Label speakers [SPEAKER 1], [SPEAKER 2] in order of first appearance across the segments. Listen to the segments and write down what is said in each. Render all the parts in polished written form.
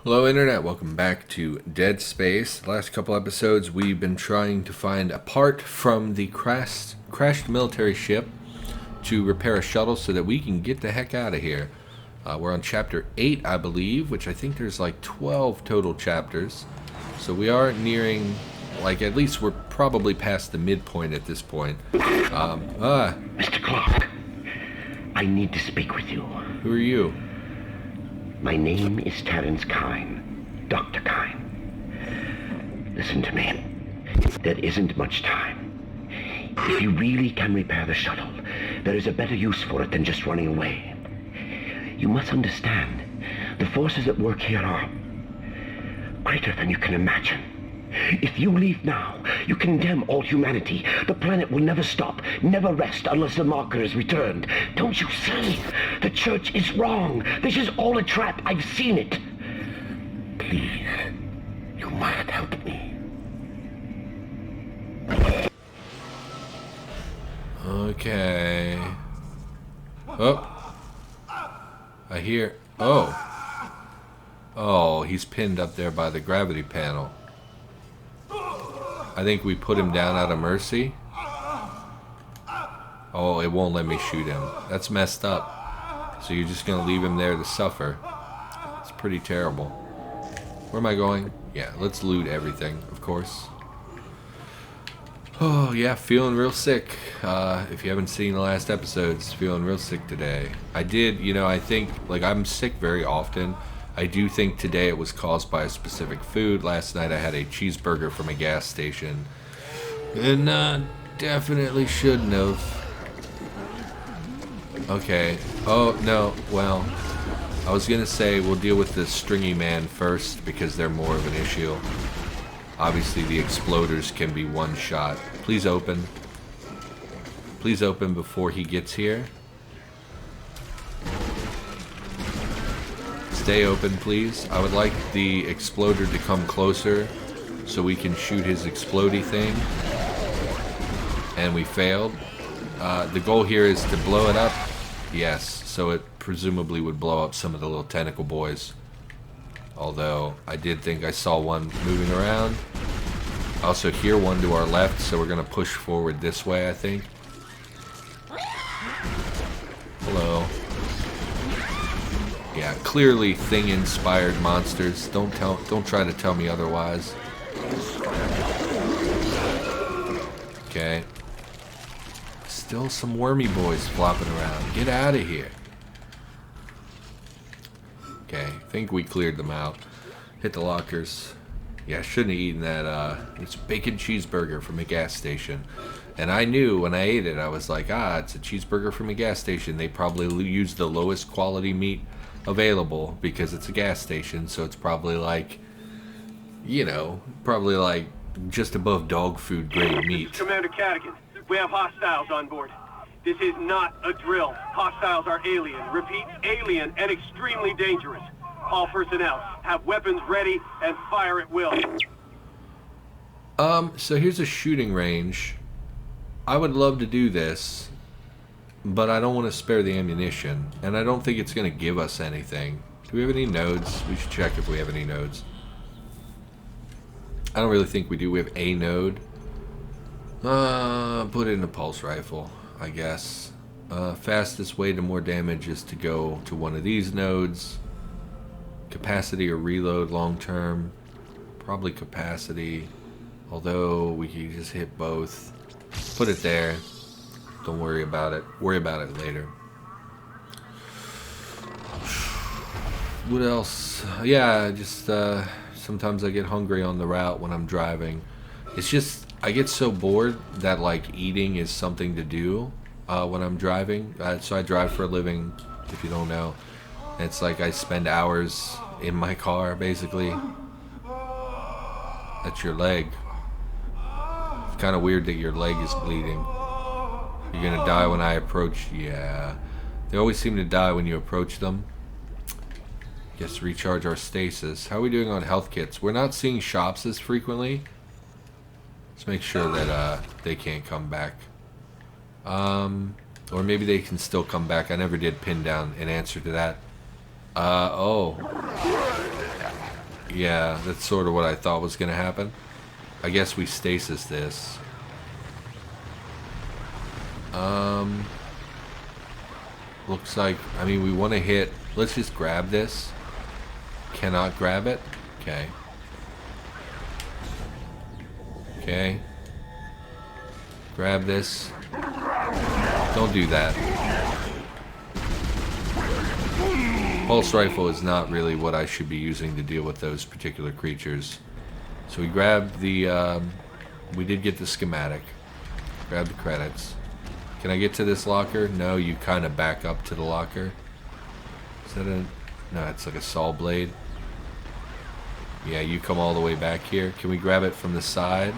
[SPEAKER 1] Hello Internet, welcome back to Dead Space. The last couple episodes we've been trying to find a part from the crashed military ship to repair a shuttle so that we can get the heck out of here. We're on chapter 8, I believe, which I think there's like 12 total chapters. So we are nearing, like, at least we're probably past the midpoint at this point.
[SPEAKER 2] Mr. Clarke, I need to speak with you.
[SPEAKER 1] Who are you?
[SPEAKER 2] My name is Terrence Kine, Dr. Kine. Listen to me. There isn't much time. If you really can repair the shuttle, there is a better use for it than just running away. You must understand, the forces at work here are greater than you can imagine. If you leave now, you condemn all humanity. The planet will never stop, never rest unless the marker is returned. Don't you see? The church is wrong. This is all a trap. I've seen it. Please, you must help me.
[SPEAKER 1] Okay. Oh. I hear... Oh. Oh, he's pinned up there by the gravity panel. I think we put him down out of mercy. Oh, it won't let me shoot him. That's messed up. So you're just going to leave him there to suffer. It's pretty terrible. Where am I going? Yeah, let's loot everything, of course. Oh, yeah, feeling real sick. If you haven't seen the last episodes, feeling real sick today. I did, I think, like, I'm sick very often. I do think today it was caused by a specific food. Last night I had a cheeseburger from a gas station. And definitely shouldn't have. Okay. Oh, no. Well, I was going to say we'll deal with the stringy man first because they're more of an issue. Obviously the exploders can be one shot. Please open. Please open before he gets here. Stay open, please. I would like the exploder to come closer so we can shoot his explodey thing. And we failed. The goal here is to blow it up. Yes, so it presumably would blow up some of the little tentacle boys. Although, I did think I saw one moving around. I also hear one to our left, so we're going to push forward this way, I think. Hello. Yeah, clearly thing-inspired monsters. Don't try to tell me otherwise. Okay. Still some wormy boys flopping around. Get out of here. Okay, I think we cleared them out. Hit the lockers. Yeah, I shouldn't have eaten that, it's bacon cheeseburger from a gas station. And I knew when I ate it, I was like, it's a cheeseburger from a gas station. They probably use the lowest quality meat available because it's a gas station, so it's probably like, probably like just above dog food grade meat.
[SPEAKER 3] Commander Cadigan, we have hostiles on board. This is not a drill. Hostiles are alien. Repeat, alien and extremely dangerous. All personnel, have weapons ready and fire at will.
[SPEAKER 1] So here's a shooting range. I would love to do this, but I don't want to spare the ammunition, and I don't think it's going to give us anything. Do we have any nodes? We should check if we have any nodes. I don't really think we do. We have a node. Put it in a pulse rifle, I guess. Fastest way to more damage is to go to one of these nodes. Capacity or reload long term. Probably capacity. Although we can just hit both. Put it there. Don't worry about it. Worry about it later. What else? Yeah, just sometimes I get hungry on the route when I'm driving. It's just I get so bored that like eating is something to do when I'm driving. So I drive for a living, if you don't know. And it's like I spend hours in my car basically. That's your leg. It's kind of weird that your leg is bleeding. You're gonna die when I approach. Yeah, they always seem to die when you approach them. Guess recharge our stasis. How are we doing on health kits? We're not seeing shops as frequently. Let's make sure that they can't come back. Or maybe they can still come back. I never did pin down an answer to that. Oh. Yeah, that's sort of what I thought was going to happen. I guess we stasis this. Looks like, I mean, we want to hit, let's just grab this. Cannot grab it? Okay. Okay. Grab this. Don't do that. Pulse rifle is not really what I should be using to deal with those particular creatures. So we grabbed the, we did get the schematic. Grab the credits. Can I get to this locker? No, you kind of back up to the locker. Is that a... No, it's like a saw blade. Yeah, you come all the way back here. Can we grab it from the side?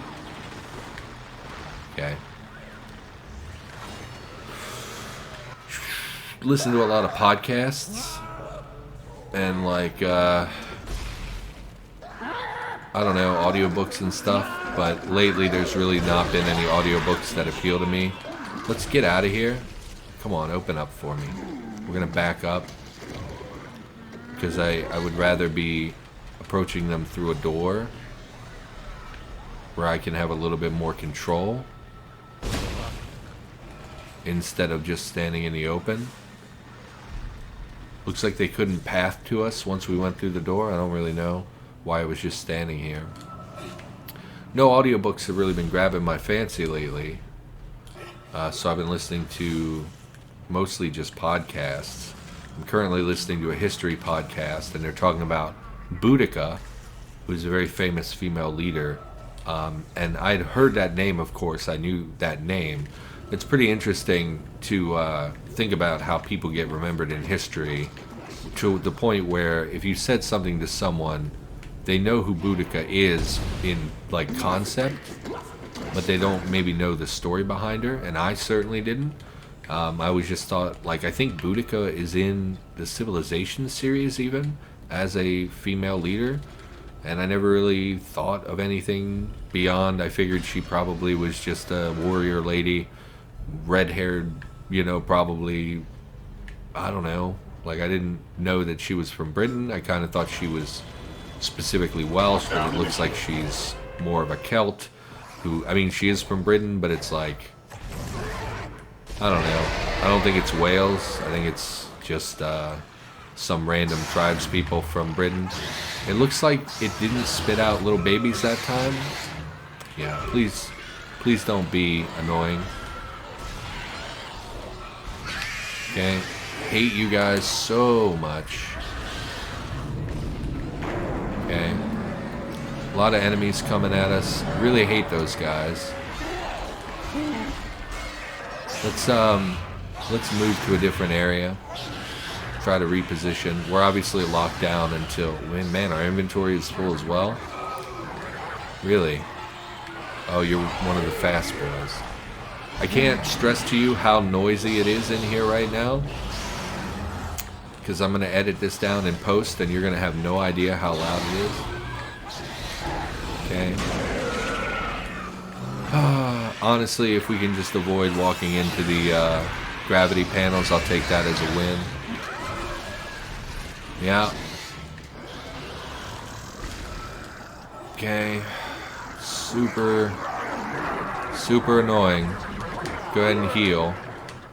[SPEAKER 1] Okay. Listen to a lot of podcasts. And like, I don't know, audiobooks and stuff. But lately there's really not been any audiobooks that appeal to me. Let's get out of here. Come on, open up for me. We're gonna back up. Because I would rather be approaching them through a door where I can have a little bit more control instead of just standing in the open. Looks like they couldn't path to us once we went through the door. I don't really know why I was just standing here. No audiobooks have really been grabbing my fancy lately. So I've been listening to mostly just podcasts. I'm currently listening to a history podcast, and they're talking about Boudica, who's a very famous female leader. And I'd heard that name, of course. I knew that name. It's pretty interesting to think about how people get remembered in history, to the point where if you said something to someone, they know who Boudica is in like concept, but they don't maybe know the story behind her, and I certainly didn't. I always just thought, like, I think Boudica is in the Civilization series even, as a female leader, and I never really thought of anything beyond. I figured she probably was just a warrior lady, red-haired, you know, probably, I don't know, like I didn't know that she was from Britain. I kind of thought she was specifically Welsh, but it looks like she's more of a Celt, who, I mean, she is from Britain, but it's like, I don't know. I don't think it's Wales. I think it's just some random tribes people from Britain. It looks like it didn't spit out little babies that time. Yeah, please don't be annoying. Okay, hate you guys so much. Okay. A lot of enemies coming at us. Really hate those guys. Let's move to a different area. Try to reposition. We're obviously locked down until... Man, our inventory is full as well. Really? Oh, you're one of the fast boys. I can't stress to you how noisy it is in here right now, because I'm going to edit this down in post, and you're going to have no idea how loud it is. Okay. Honestly, if we can just avoid walking into the gravity panels, I'll take that as a win. Yeah. Okay. Super annoying. Go ahead and heal.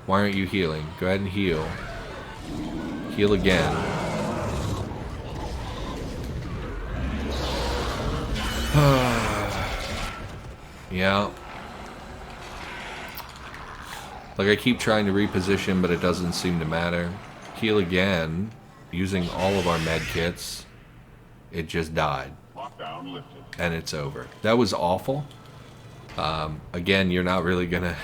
[SPEAKER 1] Why aren't you healing? Go ahead and heal. Heal again. Yeah. Like, I keep trying to reposition, but it doesn't seem to matter. Heal again. Using all of our med kits. It just died. And it's over. That was awful. Again, you're not really gonna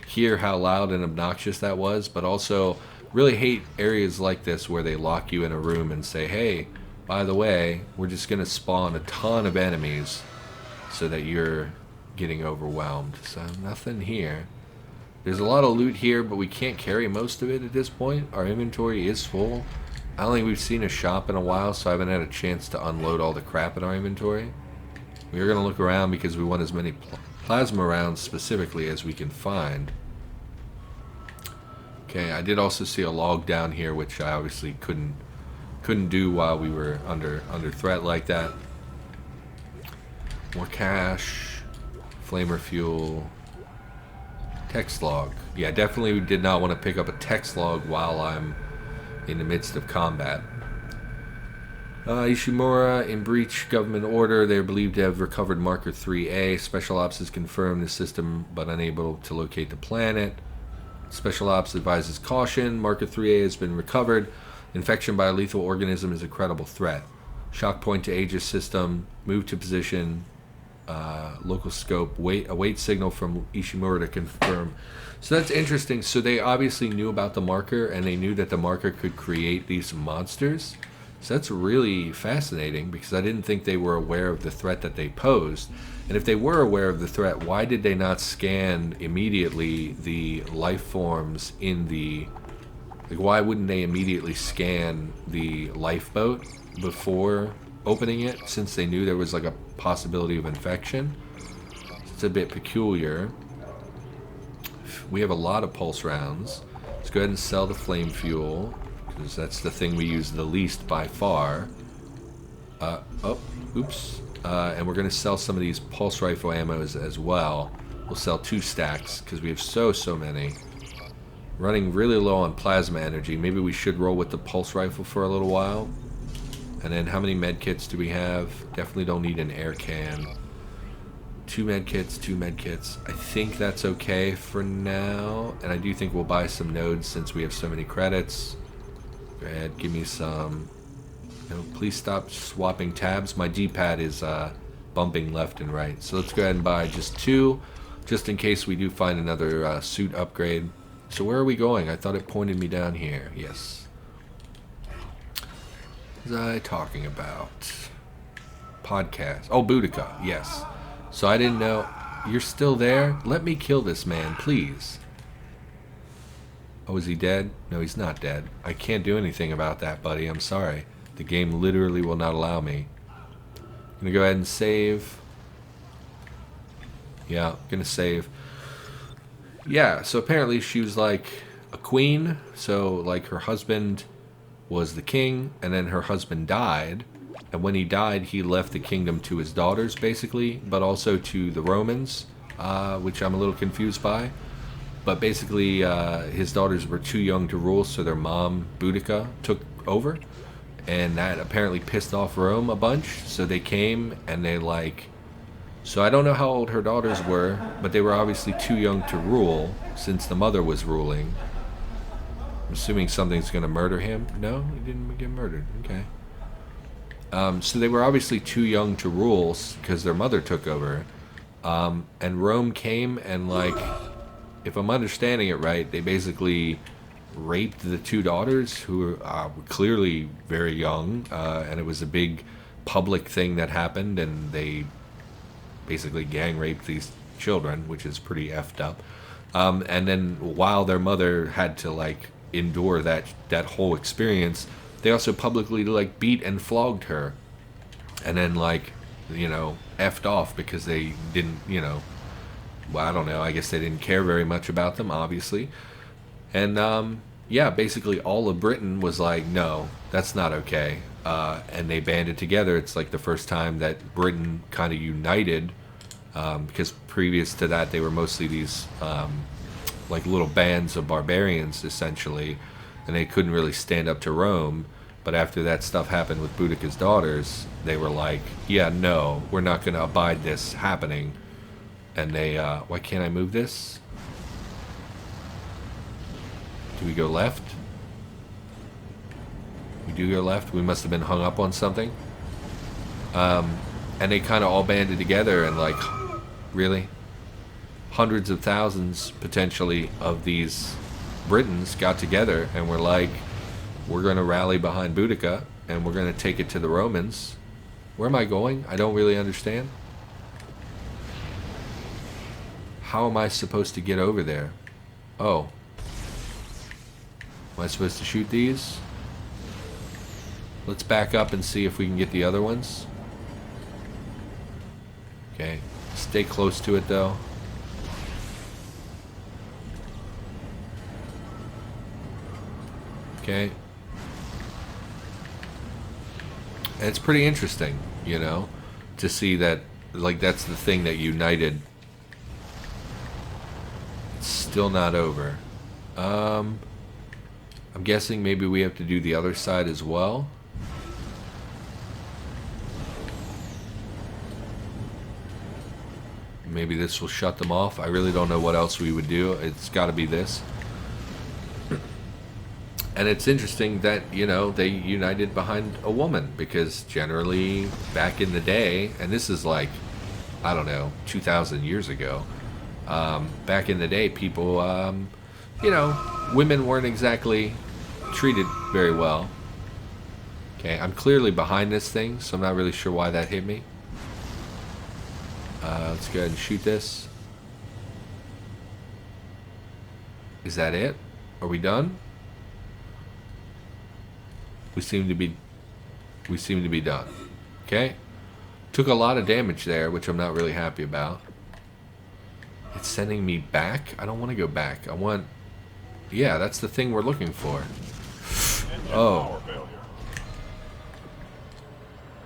[SPEAKER 1] hear how loud and obnoxious that was, but also really hate areas like this where they lock you in a room and say, hey, by the way, we're just gonna spawn a ton of enemies so that you're getting overwhelmed. So nothing here. There's a lot of loot here, but we can't carry most of it at this point. Our inventory is full. I don't think we've seen a shop in a while, so I haven't had a chance to unload all the crap in our inventory. We're going to look around because we want as many plasma rounds specifically as we can find. Okay, I did also see a log down here, which I obviously couldn't couldn't do while we were under threat like that. More cash, flamer fuel, text log. Yeah, definitely did not want to pick up a text log while I'm in the midst of combat. Ishimura, in breach government order, they are believed to have recovered Marker 3A. Special Ops has confirmed the system, but unable to locate the planet. Special Ops advises caution. Marker 3A has been recovered. Infection by a lethal organism is a credible threat. Shock point to Aegis system. Move to position. Local scope. Await signal from Ishimura to confirm. So that's interesting. So they obviously knew about the marker, and they knew that the marker could create these monsters. So that's really fascinating, because I didn't think they were aware of the threat that they posed. And if they were aware of the threat, why did they not scan immediately the life forms in the... Like, why wouldn't they immediately scan the lifeboat before opening it, since they knew there was like a possibility of infection? It's a bit peculiar. We have a lot of pulse rounds. Let's go ahead and sell the flame fuel, because that's the thing we use the least by far. Oops. And we're going to sell some of these pulse rifle ammos as well. We'll sell 2 stacks, because we have so many. Running really low on plasma energy. Maybe we should roll with the pulse rifle for a little while. And then how many med kits do we have? Definitely don't need an air can. 2 med kits, 2 med kits. I think that's okay for now. And I do think we'll buy some nodes since we have so many credits. Go ahead, give me some. No, please stop swapping tabs. My D-pad is bumping left and right. So let's go ahead and buy just 2, just in case we do find another suit upgrade. So where are we going? I thought it pointed me down here. Yes. What was I talking about? Podcast. Oh, Boudica. Yes. So I didn't know. You're still there? Let me kill this man, please. Oh, is he dead? No, he's not dead. I can't do anything about that, buddy. I'm sorry. The game literally will not allow me. I'm gonna go ahead and save. Yeah, I'm gonna save. Yeah, so apparently she was like a queen. So like her husband was the king, and then her husband died. And when he died, he left the kingdom to his daughters, basically, but also to the Romans, which I'm a little confused by. But basically, his daughters were too young to rule, so their mom, Boudica, took over. And that apparently pissed off Rome a bunch, so they came and they like... So I don't know how old her daughters were, but they were obviously too young to rule, since the mother was ruling. I'm assuming something's going to murder him. No, he didn't get murdered. Okay. So they were obviously too young to rule, because their mother took over. And Rome came and like... If I'm understanding it right, they basically raped the 2 daughters, who were clearly very young, and it was a big public thing that happened, and they basically gang raped these children, which is pretty effed up. And then while their mother had to like endure that whole experience, they also publicly like beat and flogged her, and then like, you know, effed off because they didn't, you know, well, I don't know, I guess they didn't care very much about them, obviously. And yeah, basically all of Britain was like, no, that's not okay. And they banded together. It's like the first time that Britain kind of united, because previous to that they were mostly these like little bands of barbarians, essentially, and they couldn't really stand up to Rome. But after that stuff happened with Boudica's daughters, they were like, yeah, no, we're not going to abide this happening. And they, why can't I move this? Do we go left? We do go left. We must have been hung up on something. And they kind of all banded together and like, really? Hundreds of thousands, potentially, of these Britons got together and were like, we're going to rally behind Boudica and we're going to take it to the Romans. Where am I going? I don't really understand. How am I supposed to get over there? Oh. Am I supposed to shoot these? Let's back up and see if we can get the other ones. Okay. Stay close to it, though. Okay. And it's pretty interesting, you know, to see that, like, that's the thing that united. It's still not over. I'm guessing maybe we have to do the other side as well. Maybe this will shut them off. I really don't know what else we would do. It's got to be this. And it's interesting that, you know, they united behind a woman, because generally back in the day, and this is like, I don't know, 2,000 years ago, back in the day, people, you know, women weren't exactly treated very well. Okay, I'm clearly behind this thing, so I'm not really sure why that hit me. Let's go ahead and shoot this. Is that it? Are we done? We seem to be done. Okay? Took a lot of damage there, which I'm not really happy about. It's sending me back? I don't want to go back. I want... Yeah, that's the thing we're looking for. Oh.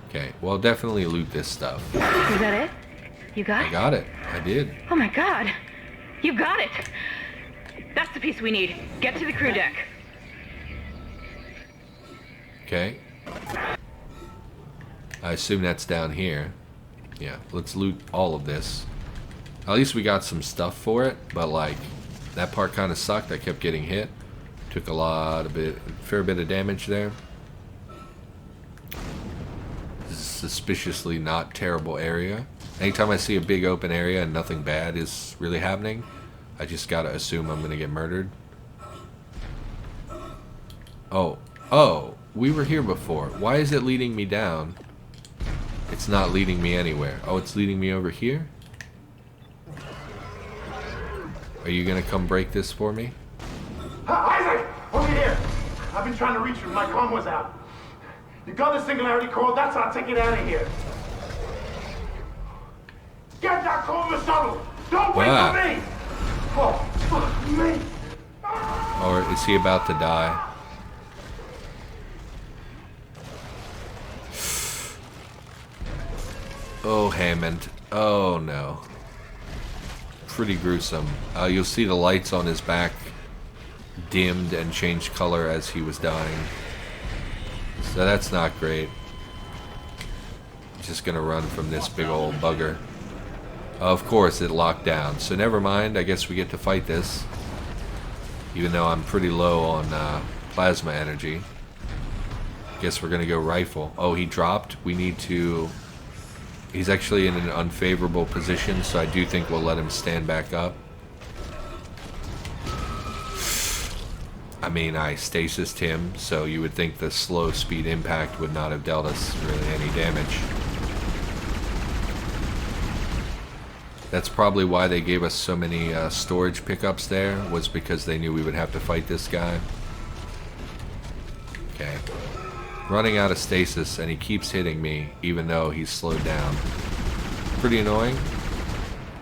[SPEAKER 1] Okay, well, definitely loot this stuff.
[SPEAKER 4] Is that it? You got it?
[SPEAKER 1] I got it. I did.
[SPEAKER 4] Oh my god. You got it. That's the piece we need. Get to the crew deck.
[SPEAKER 1] Okay. I assume that's down here. Yeah, let's loot all of this. At least we got some stuff for it, but like, that part kind of sucked. I kept getting hit. Took a fair bit of damage there. This is a suspiciously not terrible area. Anytime I see a big open area and nothing bad is really happening, I just gotta assume I'm gonna get murdered. Oh, we were here before. Why is it leading me down? It's not leading me anywhere. Oh, it's leading me over here? Are you gonna come break this for me?
[SPEAKER 5] Isaac! Over here! I've been trying to reach you. My comm was out. You got the singularity code, that's our ticket out of here. Get that code, the shuttle! Don't wait for me! Oh, fuck me!
[SPEAKER 1] Or is he about to die? Oh, Hammond. Oh, no. Pretty gruesome. You'll see the lights on his back dimmed and changed color as he was dying. So that's not great. Just gonna run from this big old bugger. Of course, it locked down. So never mind. I guess we get to fight this. Even though I'm pretty low on plasma energy. Guess we're gonna go rifle. Oh, he dropped. We need to... He's actually in an unfavorable position, so I do think we'll let him stand back up. I mean, I stasised him, so you would think the slow speed impact would not have dealt us really any damage. That's probably why they gave us so many storage pickups there, was because they knew we would have to fight this guy. Okay. Running out of stasis, and he keeps hitting me, even though he's slowed down. Pretty annoying.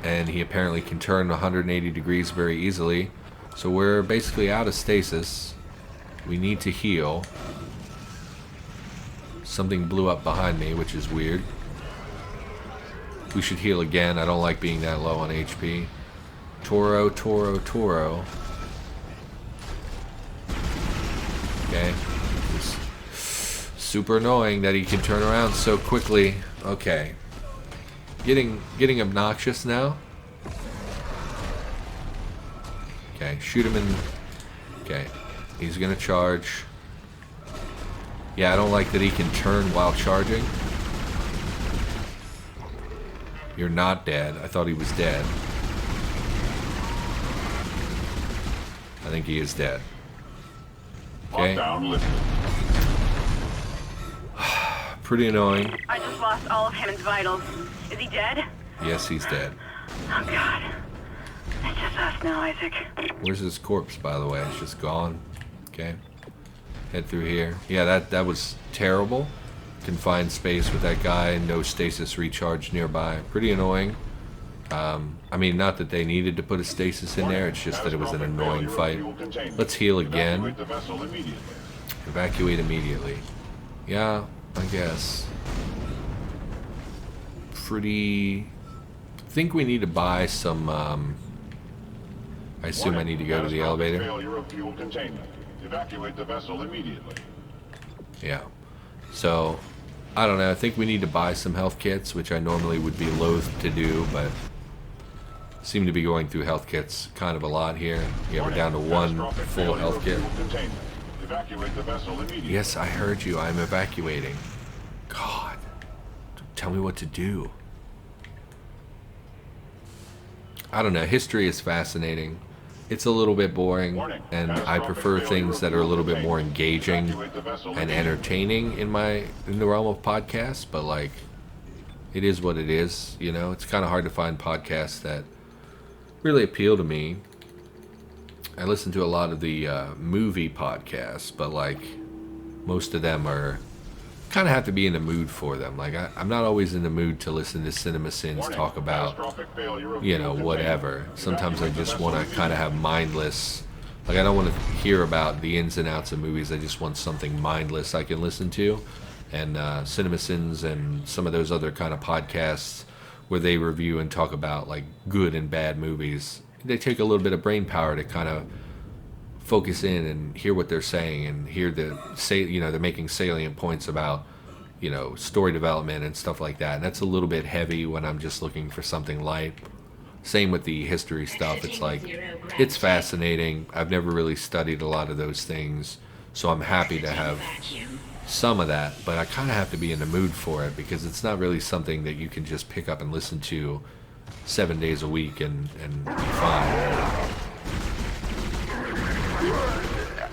[SPEAKER 1] And he apparently can turn 180 degrees very easily. So we're basically out of stasis. We need to heal. Something blew up behind me, which is weird. We should heal again. I don't like being that low on HP. Toro, Toro, Toro. Okay. It's super annoying that he can turn around so quickly. Okay. Getting obnoxious now. Okay, shoot him in... Okay. He's gonna charge. Yeah, I don't like that he can turn while charging. You're not dead. I thought he was dead. I think he is dead. Okay. Pretty annoying.
[SPEAKER 4] I just lost all of Hammond's vitals. Is he dead?
[SPEAKER 1] Yes, he's dead.
[SPEAKER 4] Oh god. It's just us now, Isaac.
[SPEAKER 1] Where's his corpse, by the way? It's just gone. Okay. Head through here. Yeah, that was terrible. Confined space with that guy, no stasis recharge nearby. Pretty annoying. I mean, not that they needed to put a stasis in there, it's just that it was an annoying fight. Let's heal again. Evacuate immediately. Yeah, I guess. I think we need to buy some, I assume I need to go to the elevator.
[SPEAKER 6] Failure of fuel containment. Evacuate the vessel immediately.
[SPEAKER 1] Yeah. So, I don't know. I think we need to buy some health kits, which I normally would be loath to do, but seem to be going through health kits kind of a lot here. Yeah, we're down to one full health kit.
[SPEAKER 6] Evacuate the vessel immediately.
[SPEAKER 1] Yes, I heard you. I'm evacuating. God. Tell me what to do. I don't know. History is fascinating. It's a little bit boring, and I prefer things that are a little bit more engaging and entertaining in the realm of podcasts, but like, it is what it is, you know? It's kind of hard to find podcasts that really appeal to me. I listen to a lot of the movie podcasts, but like, most of them are kind of have to be in the mood for them. Like, I'm not always in the mood to listen to CinemaSins talk about, you know, whatever. Sometimes I just want to kind of have mindless, like, I don't want to hear about the ins and outs of movies. I just want something mindless I can listen to. And CinemaSins and some of those other kind of podcasts where they review and talk about like good and bad movies, they take a little bit of brain power to kind of focus in and hear what they're saying and hear they're making salient points about, you know, story development and stuff like that. And that's a little bit heavy when I'm just looking for something light. Same with the history stuff. It's like, it's fascinating. I've never really studied a lot of those things, so I'm happy to have some of that, but I kind of have to be in the mood for it because it's not really something that you can just pick up and listen to 7 days a week and be fine.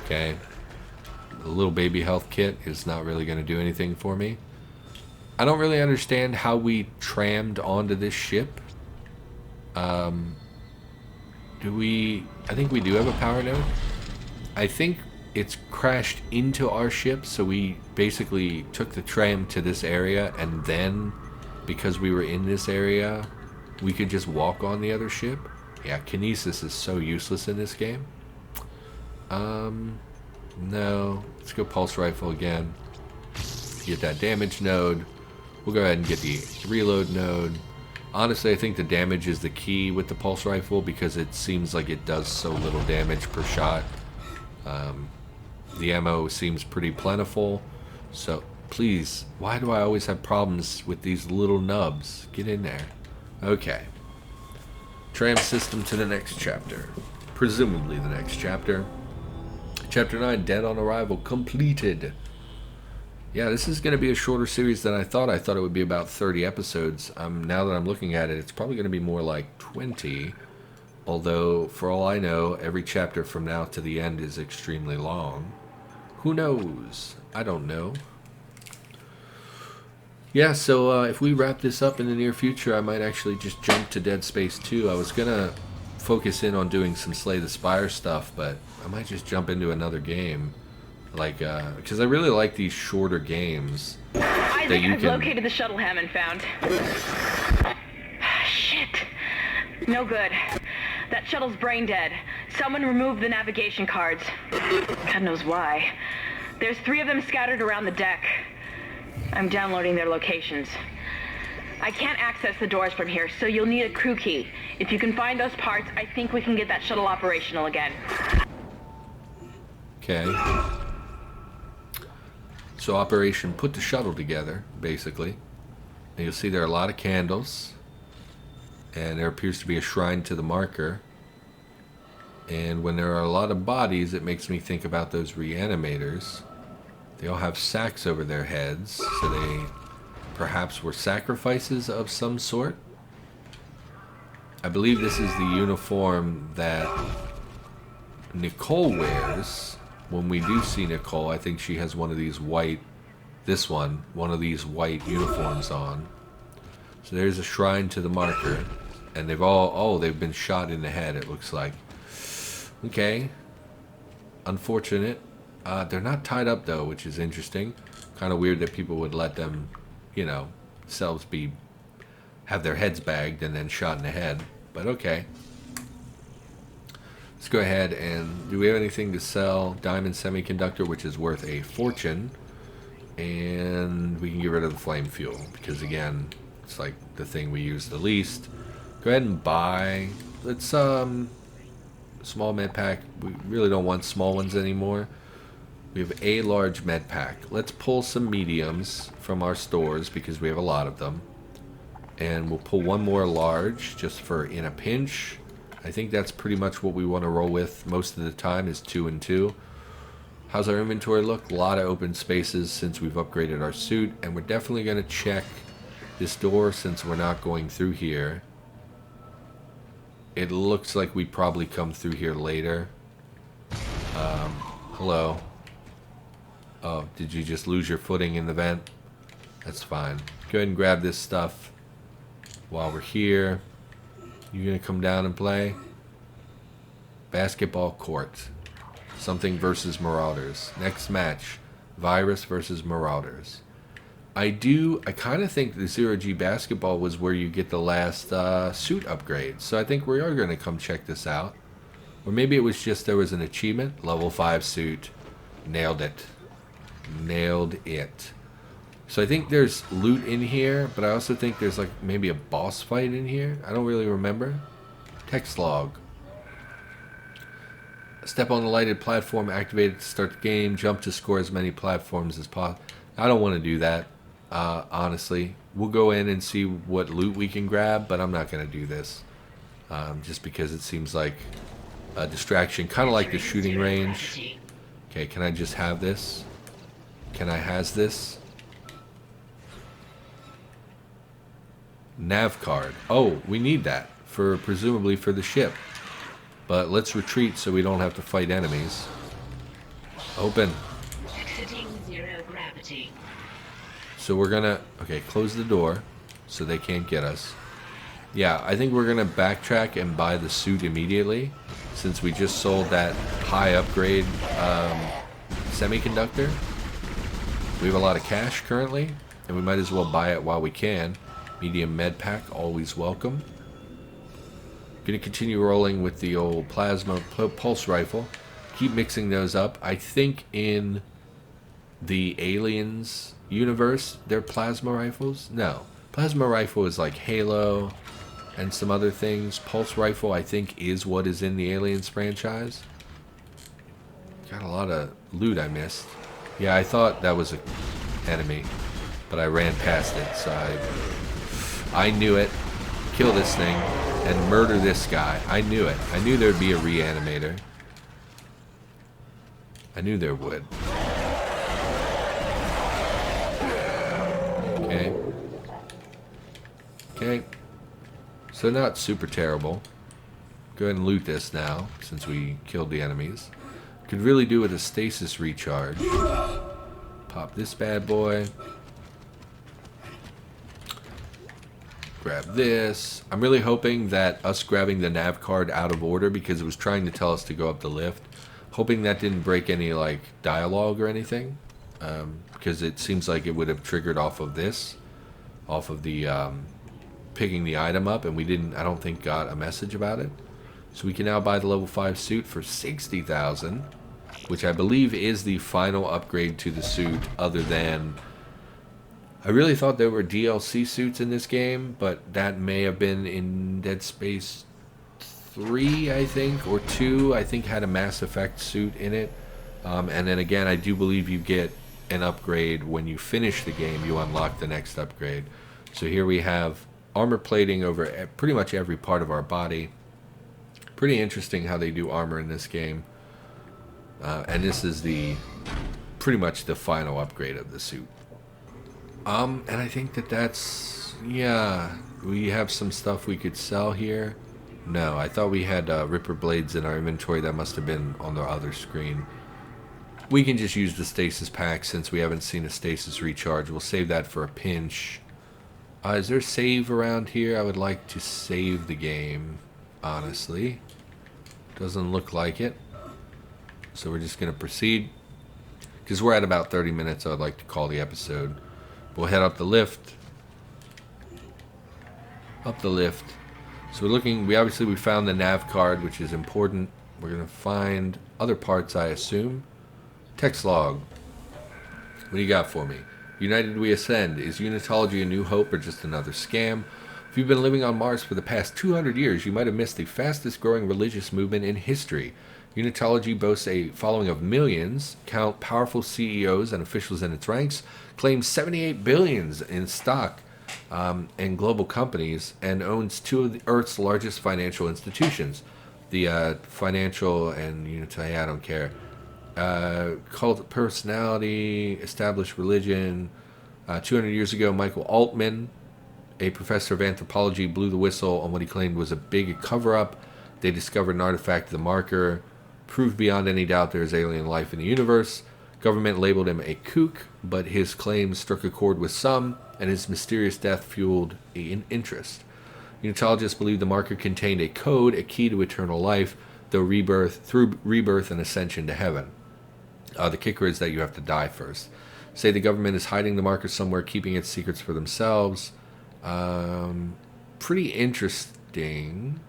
[SPEAKER 1] Okay. The little baby health kit is not really going to do anything for me. I don't really understand how we trammed onto this ship. I think we do have a power node. I think it's crashed into our ship, so we basically took the tram to this area, and then, because we were in this area, we could just walk on the other ship. Yeah, kinesis is so useless in this game. No. Let's go pulse rifle again. Get that damage node. We'll go ahead and get the reload node. Honestly, I think the damage is the key with the pulse rifle because it seems like it does so little damage per shot. The ammo seems pretty plentiful. So, please, why do I always have problems with these little nubs? Get in there. Okay. Tram system to the next chapter. Presumably the next chapter. Chapter 9, Dead on Arrival, completed. Yeah, this is going to be a shorter series than I thought. I thought it would be about 30 episodes. Now that I'm looking at it, it's probably going to be more like 20. Although, for all I know, every chapter from now to the end is extremely long. Who knows? I don't know. Yeah, so if we wrap this up in the near future, I might actually just jump to Dead Space 2. I was going to focus in on doing some Slay the Spire stuff, but I might just jump into another game. Like, because I really like these shorter games.
[SPEAKER 4] Isaac, I've located the shuttle Hammond found. Shit. No good. That shuttle's brain dead. Someone removed the navigation cards. God knows why. There's 3 of them scattered around the deck. I'm downloading their locations. I can't access the doors from here, so you'll need a crew key. If you can find those parts, I think we can get that shuttle operational again.
[SPEAKER 1] Okay. So Operation Put the Shuttle Together, basically. And you'll see there are a lot of candles. And there appears to be a shrine to the marker. And when there are a lot of bodies, it makes me think about those reanimators. They all have sacks over their heads, so they perhaps were sacrifices of some sort. I believe this is the uniform that Nicole wears. When we do see Nicole, I think she has one of these white, one of these white uniforms on. So there's a shrine to the marker. And they've all, they've been shot in the head, it looks like. Okay. Unfortunate. They're not tied up, though, which is interesting. Kind of weird that people would let them, you know, themselves have their heads bagged and then shot in the head. But okay. Let's go ahead and, do we have anything to sell? Diamond semiconductor, which is worth a fortune. And we can get rid of the flame fuel because, again, it's like the thing we use the least. Go ahead and buy. Let's small med pack. We really don't want small ones anymore. We have a large med pack. Let's pull some mediums from our stores because we have a lot of them. And we'll pull one more large just for in a pinch. I think that's pretty much what we want to roll with most of the time is 2 and 2. How's our inventory look? A lot of open spaces since we've upgraded our suit. And we're definitely going to check this door since we're not going through here. It looks like we'd probably come through here later. Hello. Oh, did you just lose your footing in the vent? That's fine. Go ahead and grab this stuff while we're here. You gonna come down and play? Basketball court. Something versus Marauders. Next match. Virus versus Marauders. I kind of think the 0G basketball was where you get the last suit upgrade. So I think we are going to come check this out. Or maybe it was just there was an achievement. Level 5 suit. Nailed it. Nailed it. So I think there's loot in here. But I also think there's like maybe a boss fight in here. I don't really remember. Text log. Step on the lighted platform. Activated to start the game. Jump to score as many platforms as possible. I don't want to do that. Honestly, we'll go in and see what loot we can grab, but I'm not going to do this just because it seems like a distraction, kind of like the shooting range. Okay, can I just have this? Can I has this? Nav card. Oh, we need that for presumably for the ship, but let's retreat so we don't have to fight enemies. Open.
[SPEAKER 7] Exiting 0 gravity.
[SPEAKER 1] So we're gonna, okay, close the door so they can't get us. Yeah, I think we're gonna backtrack and buy the suit immediately since we just sold that high upgrade semiconductor. We have a lot of cash currently and we might as well buy it while we can. Medium med pack, always welcome. Gonna continue rolling with the old plasma pulse rifle. Keep mixing those up. I think in the Aliens universe, they're plasma rifles? No. Plasma rifle is like Halo and some other things. Pulse rifle, I think, is what is in the Aliens franchise. Got a lot of loot I missed. Yeah, I thought that was an enemy, but I ran past it, so I knew it. Kill this thing and murder this guy. I knew it. I knew there'd be a reanimator. I knew there would. Okay, so not super terrible. Go ahead and loot this now, since we killed the enemies. Could really do with a stasis recharge. Pop this bad boy. Grab this. I'm really hoping that us grabbing the nav card out of order, because it was trying to tell us to go up the lift, hoping that didn't break any like dialogue or anything, because it seems like it would have triggered off of this, off of the picking the item up, and we didn't, I don't think, got a message about it. So we can now buy the level 5 suit for 60,000, which I believe is the final upgrade to the suit, other than, I really thought there were DLC suits in this game, but that may have been in Dead Space 3, I think, or 2, I think had a Mass Effect suit in it. And then again, I do believe you get an upgrade when you finish the game, you unlock the next upgrade. So here we have armor plating over pretty much every part of our body. Pretty interesting how they do armor in this game. And this is pretty much the final upgrade of the suit. And I think that's, yeah, we have some stuff we could sell here. No, I thought we had Ripper blades in our inventory. That must have been on the other screen. We can just use the stasis pack since we haven't seen a stasis recharge. We'll save that for a pinch. Is there a save around here? I would like to save the game, honestly. Doesn't look like it. So we're just going to proceed. Because we're at about 30 minutes, I would like to call the episode. We'll head up the lift. Up the lift. So we're looking, we found the nav card, which is important. We're going to find other parts, I assume. Text log. What do you got for me? United we ascend. Is Unitology a new hope or just another scam? If you've been living on Mars for the past 200 years, you might have missed the fastest growing religious movement in history. Unitology boasts a following of millions, count powerful CEOs and officials in its ranks, claims 78 billions in stock in global companies, and owns two of the Earth's largest financial institutions. The financial and Unitology, I don't care. Cult personality, established religion. 200 years ago, Michael Altman, a professor of anthropology, blew the whistle on what he claimed was a big cover-up. They discovered an artifact of the marker, proved beyond any doubt there is alien life in the universe. Government labeled him a kook, but his claims struck a chord with some, and his mysterious death fueled interest. Unitologists believe the marker contained a code, a key to eternal life, through rebirth and ascension to heaven. The kicker is that you have to die first. Say the government is hiding the marker somewhere, keeping its secrets for themselves. Pretty interesting,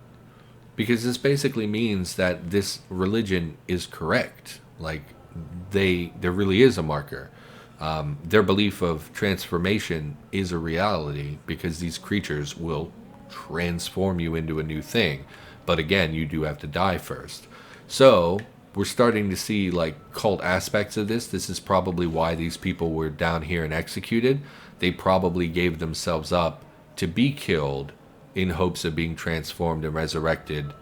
[SPEAKER 1] because this basically means that this religion is correct. Like, there really is a marker. Their belief of transformation is a reality, because these creatures will transform you into a new thing. But again, you do have to die first. So we're starting to see like cult aspects of this. This is probably why these people were down here and executed. They probably gave themselves up to be killed in hopes of being transformed and resurrected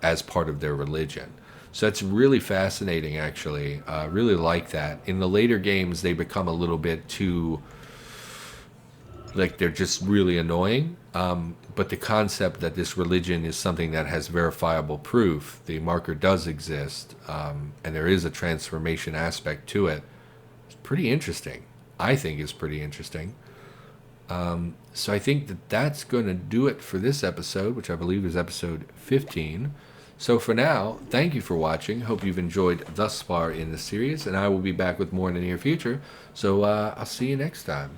[SPEAKER 1] as part of their religion. So that's really fascinating, actually. I really like that. In the later games, they become a little bit too, like, they're just really annoying. But the concept that this religion is something that has verifiable proof, the marker does exist, and there is a transformation aspect to it, it's pretty interesting. I think it's pretty interesting. So I think that that's going to do it for this episode, which I believe is episode 15. So for now, thank you for watching. Hope you've enjoyed thus far in the series, and I will be back with more in the near future. So I'll see you next time.